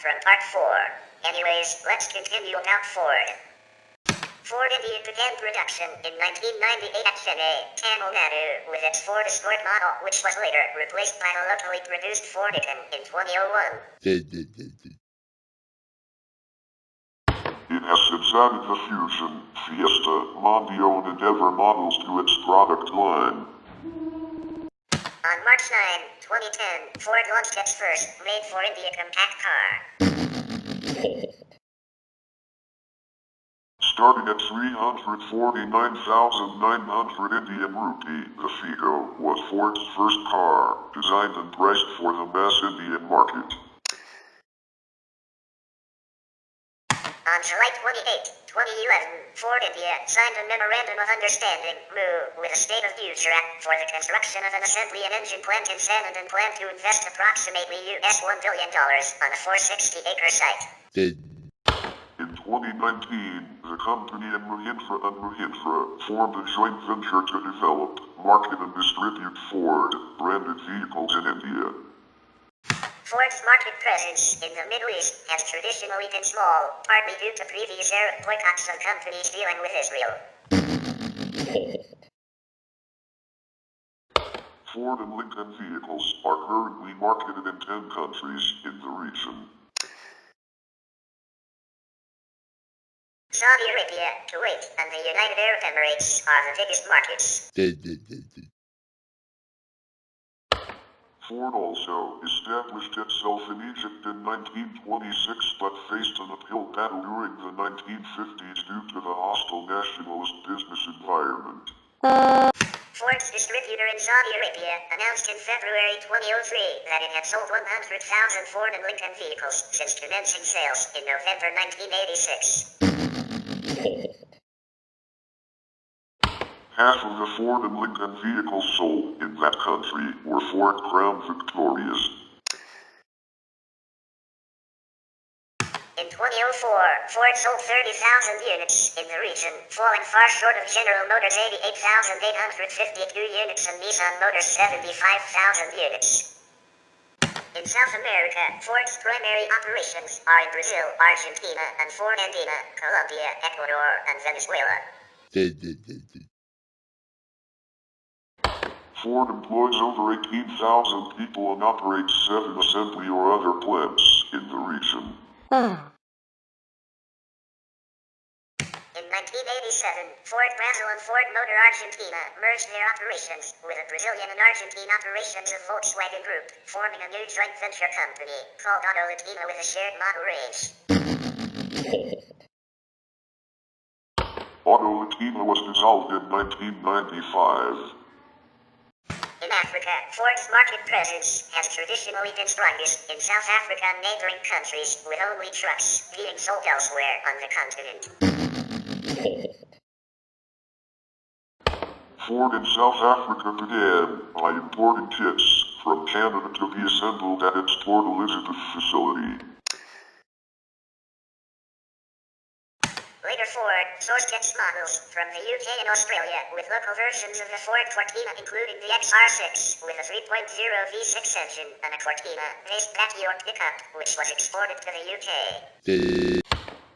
from part 4. Anyways, let's continue about Ford. Ford India began production in 1998 at Chennai, Tamil Nadu, with its Ford Escort model, which was later replaced by the locally produced Ford Icon in 2001. It has since added the Fusion, Fiesta, Mondeo and Endeavour models to its product line. On March 9, 2010, Ford launched its first made-for-India compact car. Starting at 349,900 Indian rupee, the Figo was Ford's first car, designed and priced for the mass Indian market. On July 28, 2011, Ford India signed a Memorandum of Understanding, MOU, with the State of Gujarat for the construction of an assembly and engine plant in Sanand and plan to invest approximately $1 billion on a 460-acre site. In 2019, the company and Mahindra formed a joint venture to develop, market and distribute Ford-branded vehicles in India. Ford's market presence in the Middle East has traditionally been small, partly due to previous Arab boycotts of companies dealing with Israel. Ford and Lincoln vehicles are currently marketed in 10 countries in the region. Saudi Arabia, Kuwait, and the United Arab Emirates are the biggest markets. Ford also established itself in Egypt in 1926 but faced an uphill battle during the 1950s due to the hostile nationalist business environment. Ford's distributor in Saudi Arabia announced in February 2003 that it had sold 100,000 Ford and Lincoln vehicles since commencing sales in November 1986. Half of the Ford and Lincoln vehicles sold in that country were Ford Crown Victorias. In 2004, Ford sold 30,000 units in the region, falling far short of General Motors' 88,852 units and Nissan Motors' 75,000 units. In South America, Ford's primary operations are in Brazil, Argentina, and Ford Andina, Colombia, Ecuador, and Venezuela. Ford employs over 18,000 people and operates 7 assembly or other plants in the region. In 1987, Ford Brazil and Ford Motor Argentina merged their operations with the Brazilian and Argentine operations of Volkswagen Group, forming a new joint venture company called Auto Latina with a shared model range. Auto Latina was dissolved in 1995. In Africa, Ford's market presence has traditionally been strongest in South Africa and neighboring countries, with only trucks being sold elsewhere on the continent. Ford in South Africa began by importing kits from Canada to be assembled at its Port Elizabeth facility. Later Ford sourced its models from the UK and Australia with local versions of the Ford Cortina, including the XR6 with a 3.0 V6 engine and a Cortina-based backyard pickup, which was exported to the UK.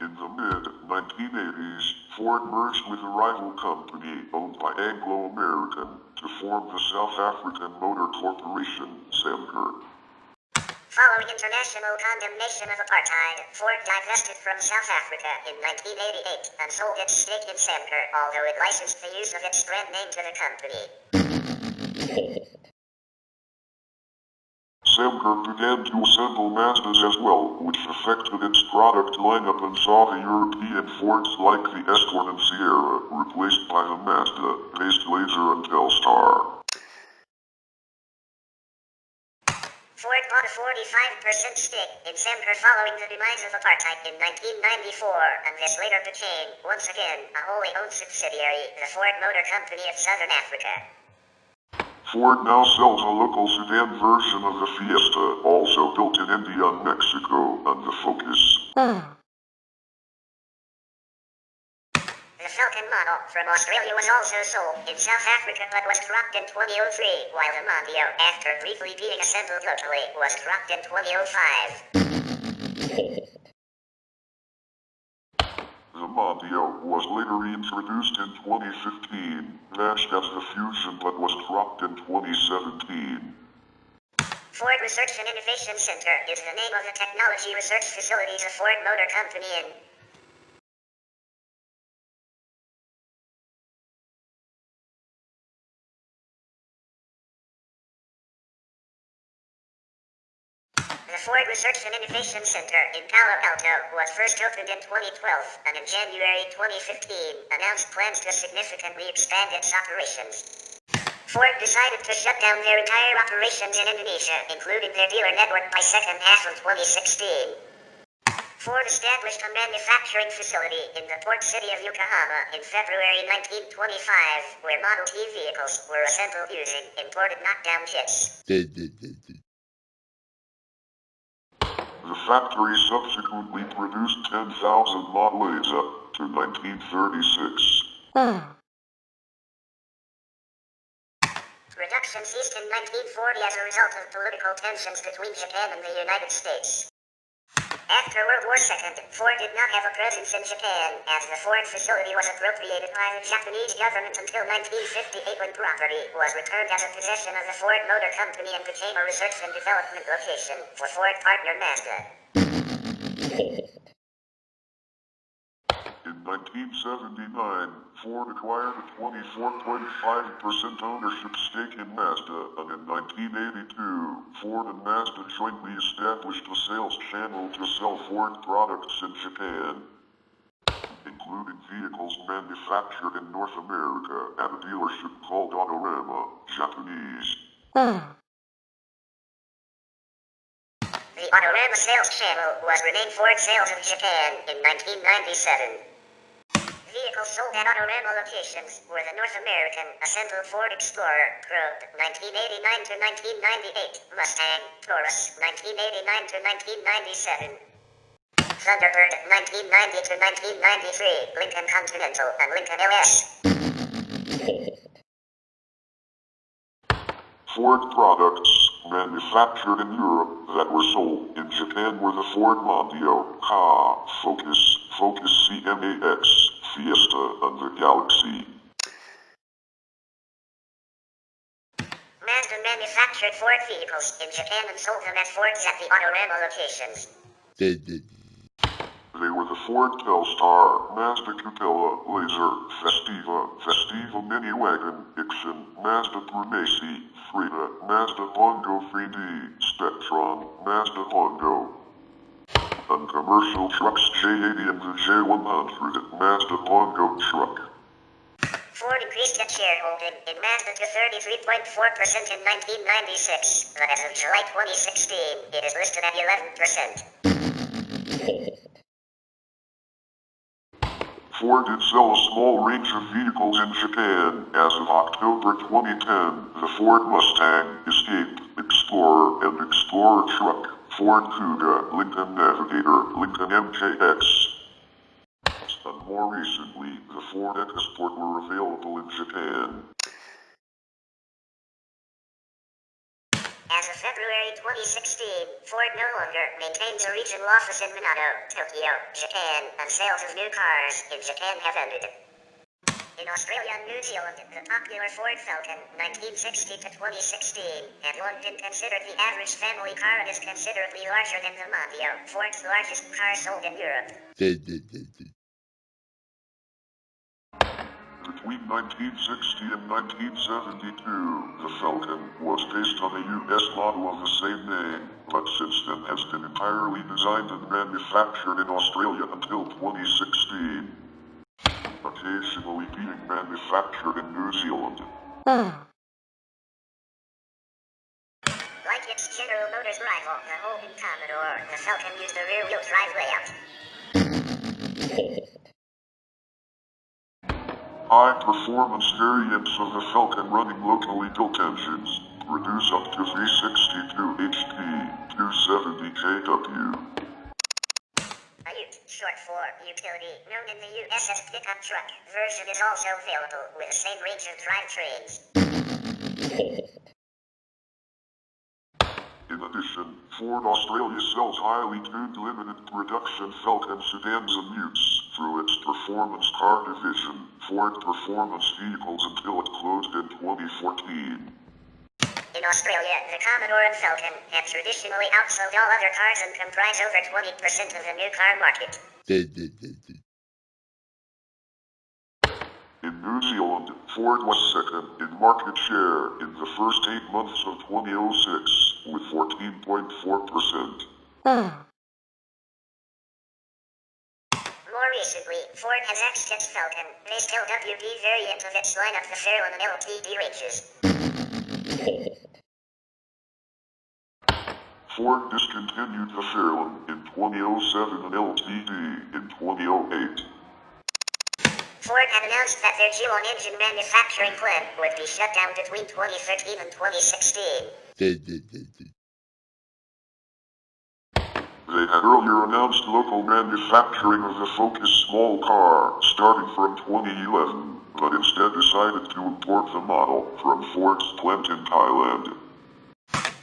In the mid-1980s, Ford merged with a rival company owned by Anglo American to form the South African Motor Corporation, SAMCOR. Following international condemnation of apartheid, Ford divested from South Africa in 1988 and sold its stake in SAMCOR, although it licensed the use of its brand name to the company. SAMCOR began to assemble Mazdas as well, which affected its product lineup and saw the European Fords like the Escort and Sierra replaced by the Mazda-based Laser and Telstar. Ford bought a 45% stake in SAMCOR following the demise of apartheid in 1994, and this later became, once again, a wholly owned subsidiary, the Ford Motor Company of Southern Africa. Ford now sells a local sedan version of the Fiesta, also built in India and Mexico, and the Focus. The Falcon model from Australia was also sold in South Africa but was dropped in 2003, while the Mondeo, after briefly being assembled locally, was dropped in 2005. The Mondeo was later reintroduced in 2015, launched as the Fusion but was dropped in 2017. Ford Research and Innovation Center is the name of the technology research facilities of Ford Motor Company in The Ford Research and Innovation Center in Palo Alto was first opened in 2012 and in January 2015 announced plans to significantly expand its operations. Ford decided to shut down their entire operations in Indonesia, including their dealer network, by second half of 2016. Ford established a manufacturing facility in the port city of Yokohama in February 1925, where Model T vehicles were assembled using imported knockdown kits. The factory subsequently produced 10,000 Model A's up to 1936. Production ceased in 1940 as a result of political tensions between Japan and the United States. After World War II, Ford did not have a presence in Japan, as the Ford facility was appropriated by the Japanese government until 1958, when property was returned as a possession of the Ford Motor Company and became a research and development location for Ford partner Mazda. In 1979, Ford acquired a 24.5% ownership stake in Mazda, and in 1982, Ford and Mazda jointly established a sales channel to sell Ford products in Japan, including vehicles manufactured in North America at a dealership called Autorama, Japanese. The Autorama sales channel was renamed Ford Sales of Japan in 1997. Vehicles sold at Autorama locations were the North American assembled Ford Explorer, Probe, 1989 to 1998, Mustang, Taurus, 1989 to 1997, Thunderbird, 1990 to 1993, Lincoln Continental, and Lincoln LS. Ford products manufactured in Europe that were sold in Japan were the Ford Mondeo, Ka, Focus, Focus CMAX, Fiesta, and the Galaxy. Mazda manufactured Ford vehicles in Japan and sold them at Fords at the Autorama locations. They were the Ford Telstar, Mazda Capella, Laser, Festiva Mini Wagon, Ixon, Mazda Prumasi, Frida, Mazda Bongo 3D, Spectron, Mazda Bongo, and commercial trucks J80 and the J100, Mazda Bongo truck. Ford increased its shareholding in Mazda to 33.4% in 1996, but as of July 2016, it is listed at 11%. Ford did sell a small range of vehicles in Japan. As of October 2010, the Ford Mustang, Escape, Explorer, and Explorer truck, Ford Kuga, Lincoln Navigator, Lincoln MKX, and more recently, the Ford EcoSport were available in Japan. As of February 2016, Ford no longer maintains a regional office in Minato, Tokyo, Japan, and sales of new cars in Japan have ended. In Australia and New Zealand, the popular Ford Falcon 1960 to 2016 had long been considered the average family car and is considerably larger than the Mondeo, Ford's largest car sold in Europe. Between 1960 and 1972, the Falcon was based on a U.S. model of the same name, but since then has been entirely designed and manufactured in Australia until 2016, occasionally being manufactured in New Zealand. Like its General Motors rival, the Holden Commodore, the Falcon used a rear-wheel drive layout. High-performance variants of the Falcon running locally built engines produce up to 362 HP, 270 kW. A ute, short for utility, known in the US as pickup truck, version is also available with the same range of drivetrains. In addition, Ford Australia sells highly tuned limited production Falcon sedans and utes through its performance car division, Ford Performance Vehicles, until it closed in 2014. In Australia, the Commodore and Falcon have traditionally outsold all other cars and comprise over 20% of the new car market. In New Zealand, Ford was second in market share in the first 8 months of 2006, with 14.4%. More recently, Ford has axed its Falcon, based LWD variant of its lineup, the Fairlane and LTD ranges. Ford discontinued the Fairlane in 2007 and LTD in 2008. Ford had announced that their Geelong engine manufacturing plant would be shut down between 2013 and 2016. They had earlier announced local manufacturing of the Focus small car, starting from 2011, but instead decided to import the model from Ford's plant in Thailand.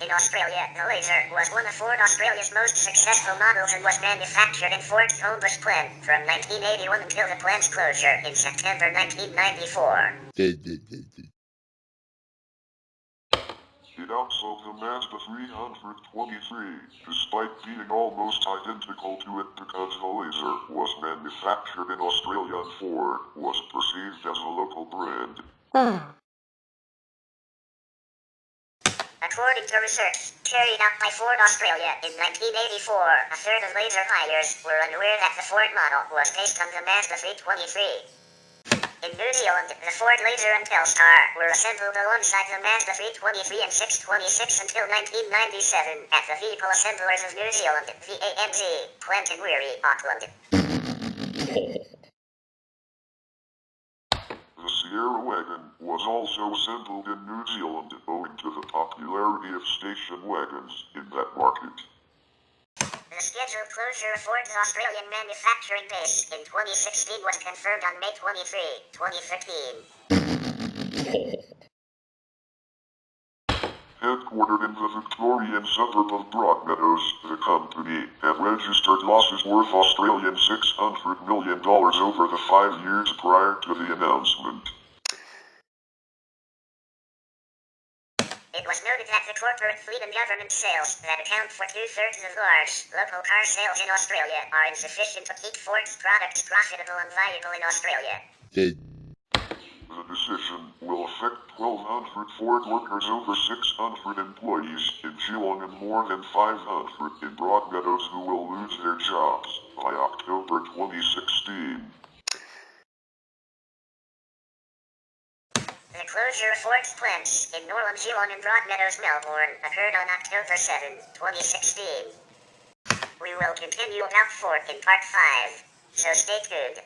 In Australia, the Laser was one of Ford Australia's most successful models and was manufactured in Ford's Homebush plant from 1981 until the plant's closure in September 1994. It outsold the Mazda 323, despite being almost identical to it, because the Laser was manufactured in Australia and Ford was perceived as a local brand. According to research carried out by Ford Australia in 1984, a third of Laser buyers were unaware that the Ford model was based on the Mazda 323. In New Zealand, the Ford Laser and Telstar were assembled alongside the Mazda 323 and 626 until 1997 at the Vehicle Assemblers of New Zealand, VAMZ, plant in Wiri, Auckland. The Sierra wagon was also assembled in New Zealand, owing to the popularity of station wagons in that market. The scheduled closure of Ford's Australian manufacturing base in 2016 was confirmed on May 23, 2013. Headquartered in the Victorian suburb of Broadmeadows, the company had registered losses worth Australian $600 million over the 5 years prior to the announcement. It was noted that the corporate fleet and government sales that account for 2/3 of large, local car sales in Australia are insufficient to keep Ford's products profitable and viable in Australia. The decision will affect 1,200 Ford workers, over 600 employees in Geelong, and more than 500 in Broadmeadows who will lose their jobs by October 2016. The closure of Ford's plants in Norland, Geelong and Broadmeadows, Melbourne occurred on October 7, 2016. We will continue about Ford in part 5, so stay tuned.